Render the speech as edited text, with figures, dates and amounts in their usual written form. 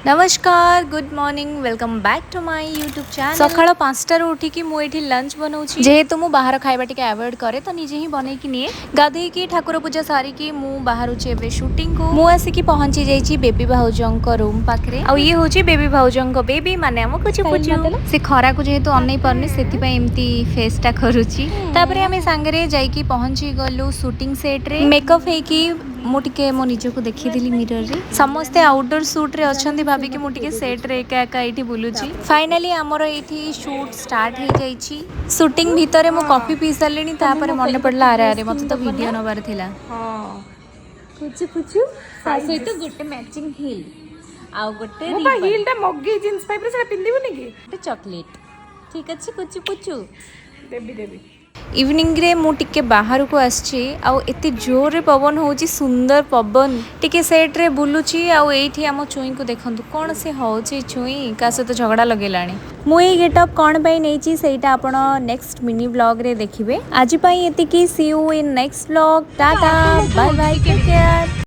नमस्कार good morning welcome back to my YouTube channel सकाळ 5टार उठिकी मु एठी लंच बनाउछि जेहेतु मु बाहर खाइबा टिके अवॉइड करे तो निजे ही बनै कि निए गाधे की ठाकुर पूजा सारी की मु बाहर छि एबे शूटिंग को मु आसी की पहुंची जाइछि बेबी भाउजों को रूम पाखरे आ ये होछि बेबी भाउजों को बेबी माने हम कुछ पुचु से खरा को जेहेतु अनै परनी सेति पय एम्ति फेसटा करूछि तापरे हमें सांगरे जाई की पहुंची गलु शूटिंग सेट रे मेकअप हे की मु टिके मो निजो को देखि दिली मिरर रे समस्ते आउटडोर शूट रे अछंती भाबी कि मु टिके सेट रे एका एका एठी बुलुची फाइनली हमर एठी शूट स्टार्ट हे जाई छी शूटिंग भीतर मु कॉफी पी सलेनी तापर मन पड़ला अरे अरे मते तो वीडियो नबार थिला हां कुछ कुछ सासई तो गुटे मैचिंग हिल आ गुटे मोबा हिलटा मग्गी जींस पाइप रे से पिंदिबो नेकी गुटे चॉकलेट ठीक अछि कुछ पुचु देबी देबी इवनिंग रे मु टिके बाहर को आछि आउ एते जोर रे पवन होची सुंदर पवन टिके सेट रे बुलुची आउ एठी हम चुई को देखंतु कोन से होची चुई का से तो झगड़ा लगेलाणी मु ए गेटअप कोन पई नेची सेटा आपण नेक्स्ट मिनी व्लॉग रे देखिबे आज पई एति की see you in next vlog tata bye bye take care.